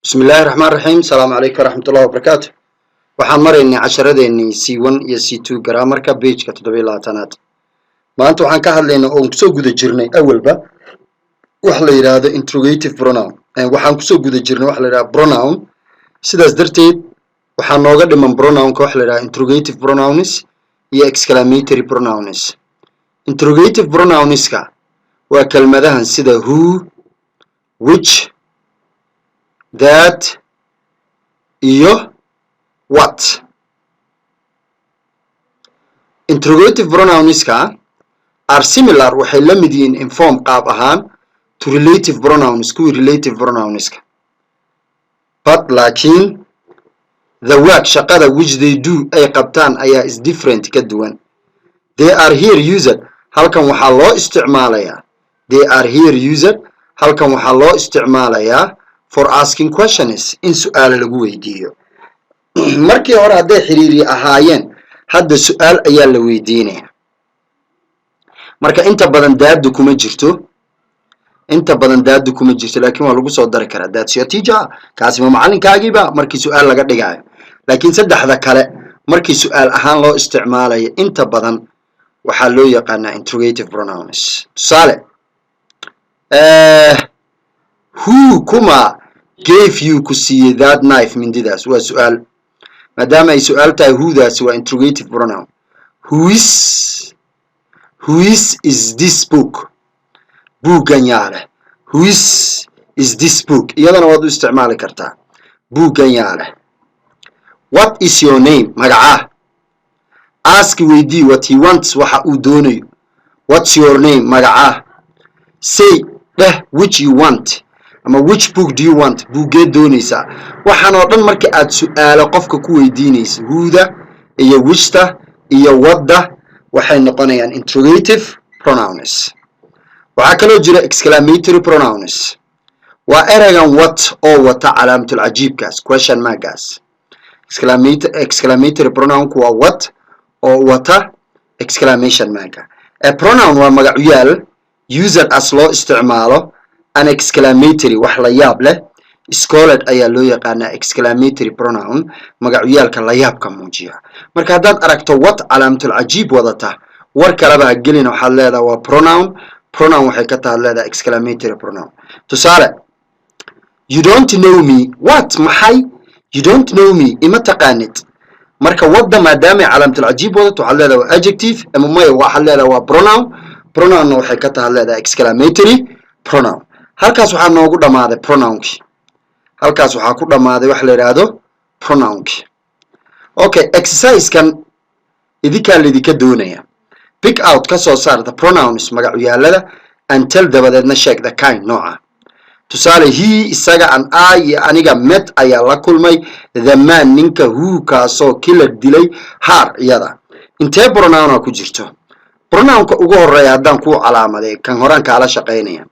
بسم الله الرحمن الرحيم السلام عليكم ورحمة الله وبركاته waxaan maraynay casharadeenii C1 iyo C2 grammarka page-ka 17aad maanta waxaan ka hadlaynaa oo kusoo guda jirnay awalba wax la yiraahdo interrogative pronoun waxaan kusoo guda jirnay wax la yiraahdo pronoun sidaas darteed waxaan nooga dhiman pronoun-ka wax la yiraahdo interrogative pronouns iyo exclamatory pronouns interrogative pronouns-ka waa kelmadahan sida who which that iyo what interrogative pronouns are similar waxay la mid yihiin in form qaab ahaan to relative pronouns kuwii relative pronouns but laakiin the work shaqada which they do ay qabtaan ayaa is different ka duwan they are here used halkan waxaa loo isticmaalayaa they are here used halkan waxaa loo isticmaalayaa for asking questions in su'aal lagu weydiiyo markii hore haday xiriiri ahaayeen hadda su'aal ayaa la weydiinaya marka inta badan daadu kuma jirto laakiin waa lagu soo dari karaa daad si teacher kaasi ma macallinkaagiiba markii su'aal laga dhigayo laakiin saddexda kale markii su'aal ahaan loo isticmaalayo inta badan waxaa loo yaqaanaa interrogative pronouns tusaale who kuma gave you ku siiyey that knife mindidaas waa su'aal maadaama ay su'aal tahay who-daasi waa interrogative pronoun who is this book buuggan yaa leh who is this book iyadana waad u isticmaali kartaa buuggan yaa leh what is your name magacaa ask weydii what he wants waxa uu doonayo what's your name magacaa say dheh which you want ama which book do you want buugee doonaysaa waxaan oo dhan marka aad su'aalo qofka ku weydiinayso who-da iyo which-ta iyo what-da waxay noqonayaan interrogative pronouns waxaa kaloo jira exclamatory pronouns waa eraygan what oo wata calaamatul cajiibkaas question markaas exclamatory pronoun waa what oo wata exclamation marka a pronoun waa magacyaal used as loo isticmaalo an exclamatory wax la yaab leh scholard ayaa loo yaqaanaa exclamatory pronoun magacyaalka la yaabka muujiya marka haddaad aragto what calaamatul cajiib wadata war kaleba ha gelin waxaad leedahay waa pronoun waxay ka tahay leedahay exclamatory pronoun tusaale you don't know me what maxay you don't know me ima taqaanid marka wadda maadaama calaamatul cajiib wadato waxaad leedahay waa adjective ama maya waxaad leedahay waa pronoun waxay ka tahay leedahay exclamatory pronoun halkaas waxaa noogu dhamaaday pronounkii halkaas waxaa ku dhamaaday wax la yiraahdo pronounkii okay exercise-kan idinkaa lidinka doonaya pick out ka soo saar the pronouns magacyaalada until dabadeedna sheeg the kind nooca tusaale he isaga an I iyo aniga met ayaa la kulmay the man ninka who kaasoo kila dilay haar iyada intee pronoun ku jirto pronounka ugu horeeya haddaan kuu calaamaday kan horaan kaala shaqaynaya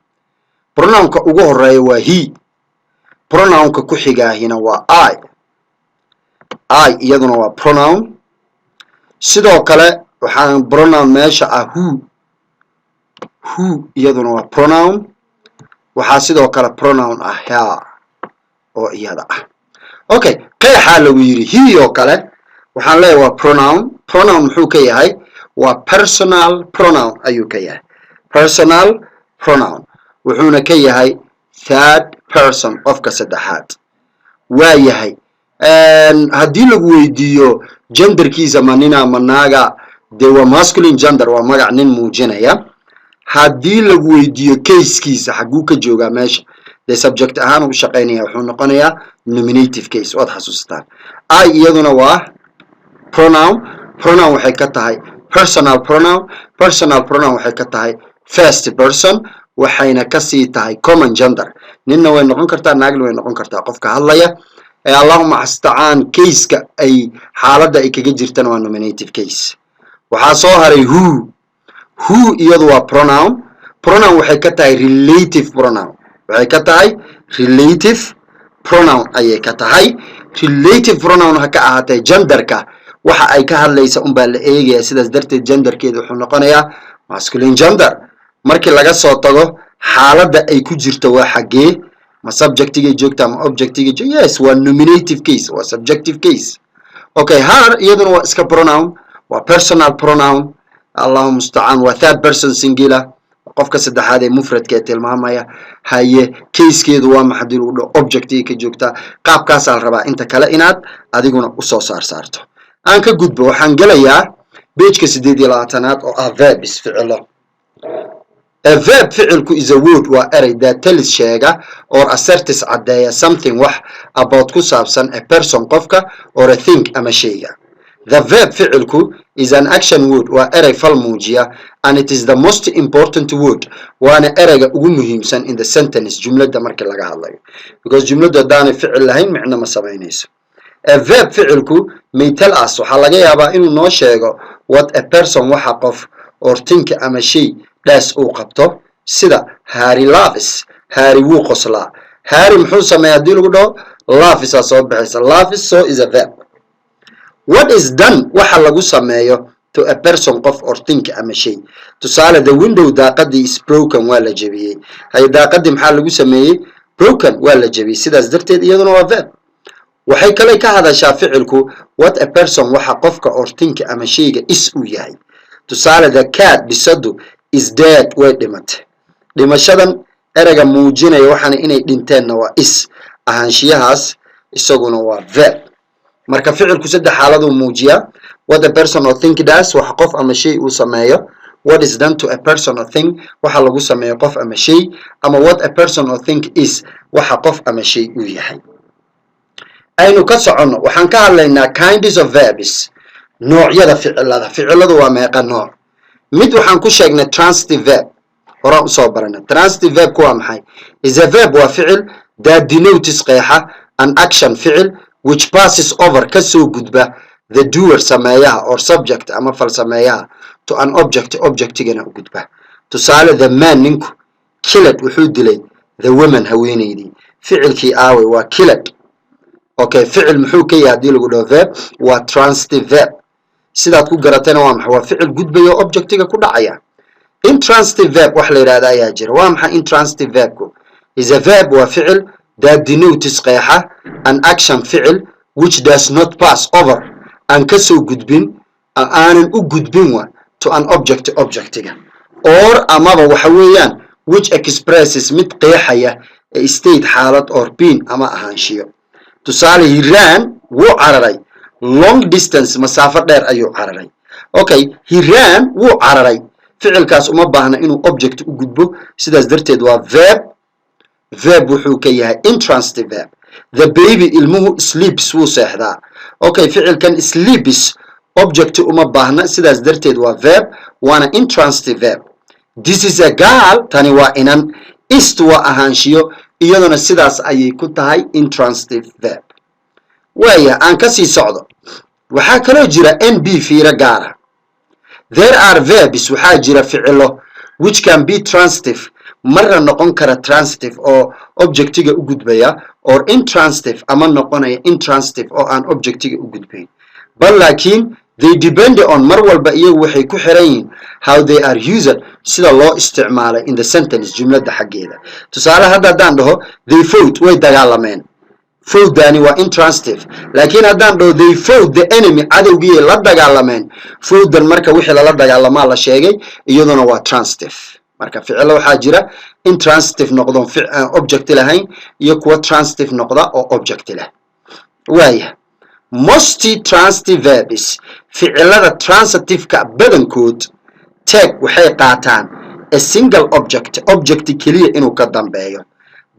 pronounka ugu horeeya waa he pronounka ku xigaahina waa I iyaduna waa pronoun sidoo kale waxaan pronoun meesha ah who iyaduna waa pronoun waxaa sidoo kale pronoun ah her oo iyada ah okay qeexaa lagu yiri he oo kale waxaan leeyahay waa pronoun muxuu ka yahay waa personal pronoun ayuu ka yahay personal pronoun wuxuuna ka yahay third person qofka saddexaad waa yahay haddii lagu weydiiyo genderkiisa ma nina ma naaga dee waa masculine gender waa magac nin muujinaya haddii lagu weydiiyo casekiisa xaguu ka joogaa meesha dee subject ahaan u shaqaynaya wuxuu noqonayaa nominative case waad xasuustaan I iyaduna waa pronoun waxay ka tahay personal pronoun waxay ka tahay first person waxayna kasii tahay common gender ninna way noqon kartaa naagna way noqon kartaa qofka hadlaya allahumma asta'an case-ka ay xaaladda ay kaga jirtaan waa nominative case waxaa soo haray who iyadu waa pronoun waxay ka tahay relative pronoun ayay ka tahay relative pronoun ha ka ahaatee genderka waxa ay ka hadlaysa unbaa la eegaya sidaas darteed genderkeedu wuxuu noqonayaa masculine gender markii laga soo tago xaaladda ay ku jirto waa xagee ma subjectiga joogta ma objectiga joogta yes waa nominative case waa subjective case okay her iyaduna waa iska pronoun waa personal pronoun Allahu musta'an waa third person singular qofka saddexaad ee mufradka tilmaamaya haye casekeedu waa maxay uu dhaho objectiga ka joogta qaabkaas aan rabaa inta kale inaad adiguna u soo saarto aan ka gudbo waxaan galayaa page-ka 28aad oo ah verbs ficilo a verb ficilku is a word waa eray that tells sheega or asserts cadeeya something wax about ku saabsan a person qofka or a thing ama shayga the verb ficilku is an action word waa eray fal muujiya and it is the most important word waana erayga ugu muhiimsan in the sentence jumlada markii laga hadlayo because jumlada hadaan ficil lahayn macna ma sameynayso a verb ficilku may tell us waxa laga yaabaa inuu noo sheego what a person waxa qof or think ama shay daas uu qabto sida Harry laughs Harry wuu qoslaa Harry muxuu sameeyaa hadii lagu dhaho laughs soo baxaysa laughs so is a verb what is done waxa lagu sameeyo to a person qof or think ama shay tusaale the window daaqadii is broken waa la jabiyay hay daaqadii maxaa lagu sameeyay broken waa la jabiyay sidaas darteed iyaduna waa verb waxay kale ka hadashaa ficilku what a person waxa qofka or think ama shayga is uu yahay tusaale the cat bisadu is dead way dhimatay dhimashadan erayga muujinaya waxana inay dhinteen waa is ahaanshiyahaas isaguna waa verb marka ficilku saddex xaalado muujiya what a person or think does waxa qof ama shay uu sameeyo what is done to a person or thing waxa lagu sameeyo qof ama shay ama what a person or think is waxa qof ama shay uu yahay aynu ka socono waxaan ka hadlaynaa kinds of verbs noocyada ficiladu waa meeqa nooc mid waxaan ku sheegnay transitive verb hore u soo baranay transitive verb waa maxay is a verb waa ficil that denotes qeexa an action ficil which passes over ka soo gudba the doer sameeyaha or subject ama fal sameeyaha to an objectigana u gudba tusaale the man ninku killed wuxuu dilay the woman haweeneydii ficilkii aaway waa killed okay ficil muxuu ka yahay hadii lagu dhaho verb waa transitive verb sidaad ku garatayna waa maxay waa ficil gudbayo objectiga ku dhacaya intransitive verb wax la yiraahdo ayaa jira waa maxay intransitive verbku is a verb waa ficil that denotes qeexa an action ficil which does not pass over an ka soo gudbin aanan u gudbin wa to an objectiga or amaba waxa weeyaan which expresses mid qeexaya a state xaalad or being ama ahaanshiyo tusaale he ran wuu cararay long distance masaafo dheer ayuu cararay okay he ran wuu cararay ficilkaas uma baahna inuu object u gudbo sidaas darteed waa verb wuxuu ka yahay intransitive verb the baby ilmuhu sleeps wuu seexdaa okay ficilkan sleeps object uma baahna sidaas darteed waa verb waana intransitive verb this is a girl tani waa inan ist waa ahaanshiyo iyaduna sidaas ayay ku tahay intransitive verb waaya aan ka sii socdo waxaa kaloo jira nb fiiro gaara there are verbs waxaa jira ficilo which can be transitive marna noqon kara transitive oo objectiga u gudbaya or intransitive ama noqonaya intransitive oo aan objectiga u gudbayn but laakiin they depend on mar walba iyagu waxay ku xiran yihiin how they are used sida loo isticmaalay in the sentence jumlada xaggeeda tusaale haddaan dhaho they fought way dagaalameen fowdani waa intransitive laakiin haddaan dhaho they fought the enemy cadowgii la dagaalameen fowdan marka wixii lala dagaalamaa la sheegay iyaduna waa transitive marka ficilo waxaa jira intransitive noqdo object lahayn iyo kuwa transitive noqda oo object leh waaya most transitive verbs ficilada transitive-ka badankood take waxay qaataan a single object keliya inuu ka dambeeyo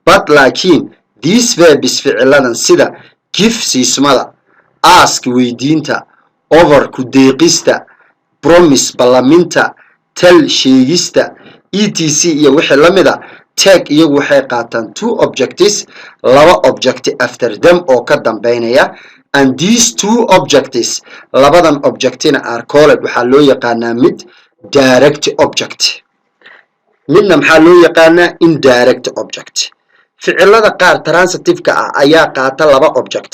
but laakiin these verbs ficiladan sida give siismada ask weydiinta over ku deeqista promise ballaminta tell sheegista etc iyo wixii la mid ah take iyagu waxay qaataan two objects laba object after them oo ka dambeynaya and these two objects labadan objectina are called waxaa loo yaqaanaa mid direct object midna maxaa loo yaqaanaa indirect object ficilada qaar transitive-ka ah ayaa qaata laba object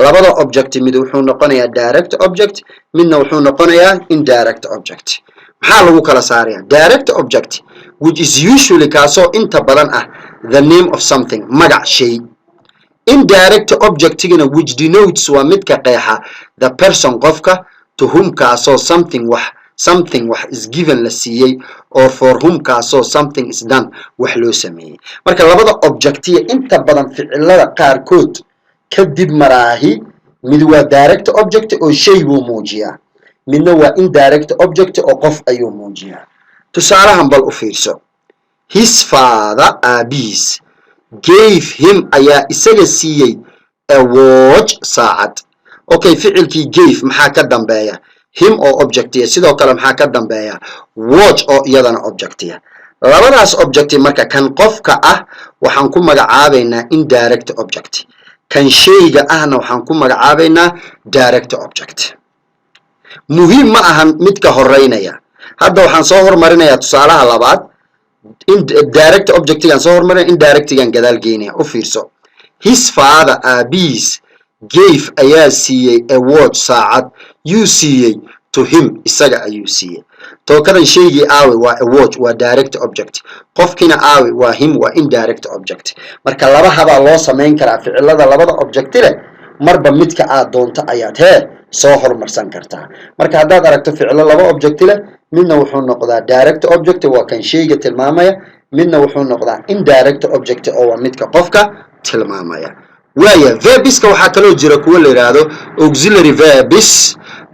labada object mid wuxuu noqonayaa direct object midna wuxuu noqonayaa indirect object maxaa lagu kala saaraya direct object which is usually kaasoo inta badan ah the name of something magac shay indirect objectigana which denotes waa midka qeexa the person qofka to whom kaasoo something wax is given la siiyey or for whom kaasoo something is done wax loo sameeyey marka labada objectiya inta badan ficilada qaarkood kadib maraahi mid waa direct object oo shay buu muujiyaa midna waa indirect object oo qof ayuu muujiyaa tusaalahan bal u fiirso his father aabihiis gave him ayaa isaga siiyey a watch saacad okay ficilkii gave maxaa ka dambeeya him oo objectiya sidoo kale maxaa ka dambeeya watch oo iyadana objectiya labadaas object marka kan qofka ah waxaan ku magacaabaynaa indirect object kan shayga ahna waxaan ku magacaabaynaa direct object muhiim ma ahan midka horeynaya hadda waxaan soo hormarinayaa tusaalaha labaad direct objectigan soo hormarinaya indirectigan gadaal geynaya u fiirso his father aabihiis gave ayaa siiyey a watch saacad yuu siiyey to him isaga ayuu siiyey tookadan shaygii aawe waa a watch waa direct object qofkiina aawe waa him waa indirect object marka laba habaa loo samayn karaa ficilada labada object leh marba midka aad doonto ayaad soo hormarsan kartaa marka haddaad aragto ficilo laba object leh midna wuxuu noqdaa direct object waa kan shayga tilmaamaya midna wuxuu noqdaa indirect object oo waa midka qofka tilmaamaya waaya verbiska waxaa kaloo jira kuwa la yiraahdo auxiliary verbs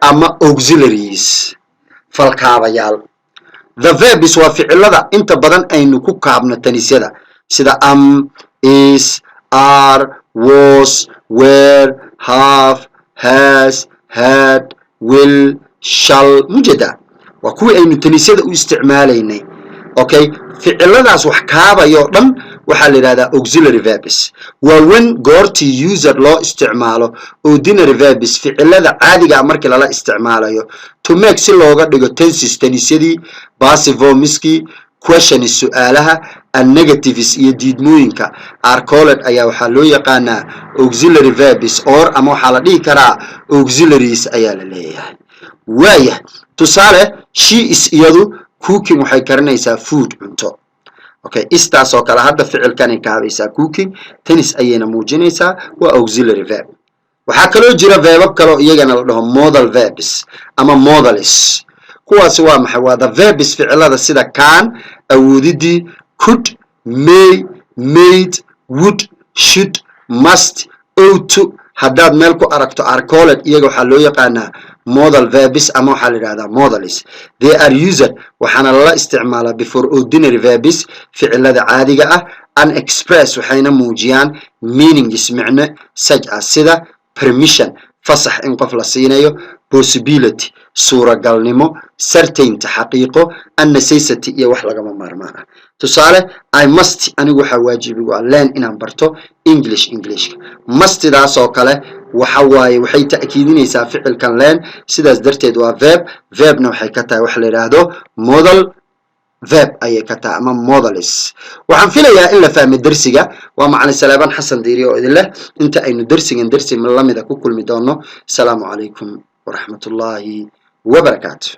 ama auxiliaries falkaabayaal the verbs waa ficilada inta badan aynu ku kaabno tanisyada sida is are was were have has had will shall mujada waa kuwii aynu tanisyada u isticmaalaynay okay ficiladaas wax kaabayo dhan waxaa la yiraahdaa auxiliary verbs waa when goortii user loo isticmaalo ordinary verbs ficilada caadiga markii lala isticmaalayo to make si looga dhigo tenses tanisyadii passive formski questions su'aalaha and negatives iyo diidmooyinka are called ayaa waxaa loo yaqaanaa auxiliary verbs or ama waxaa la dhihi karaa auxiliaries ayaa la leeyahay waaya tusaale she is iyadu cooking waxay karinaysaa food cunto okay istaas oo kale hadda ficilkan ay kaabaysaa cooking tennis ayayna muujinaysaa waa auxiliary verb waxaa kaloo jira verbab kale oo iyagana la dhaho modal verbs ama modalis kuwaas waa maxay waa the verbs ficilada sida can awoodidii could may made would should must ought to haddaad meel ku aragto are called iyaga waxaa loo yaqaanaa modal verbs ama waxaa la yiraahdaa modalis they are used waxaana lala isticmaalaa before ordinary verbs ficilada caadiga ah and express waxayna muujiyaan meanings micno such as sida permission fasax in qof la siinayo possibility suuragalnimo certainty xaqiiqo and necessity iyo wax lagama maarmaan ah tusaale I must anigu waxaa waajibigu ah learn inaan barto English mustidaas oo kale waxa waaye waxay ta'kiidinaysaa ficilkan learn sidaas darteed waa verbna waxay ka tahay wax la yiraahdo modal verb ayay ka tahay ama modalis waxaan filayaa in la fahmay darsiga waa macallin Salaaban Xasan Diiri oo idin leh inta aynu darsigan lamida ku kulmi doono assalaamu calaykum ورحمة الله وبركاته.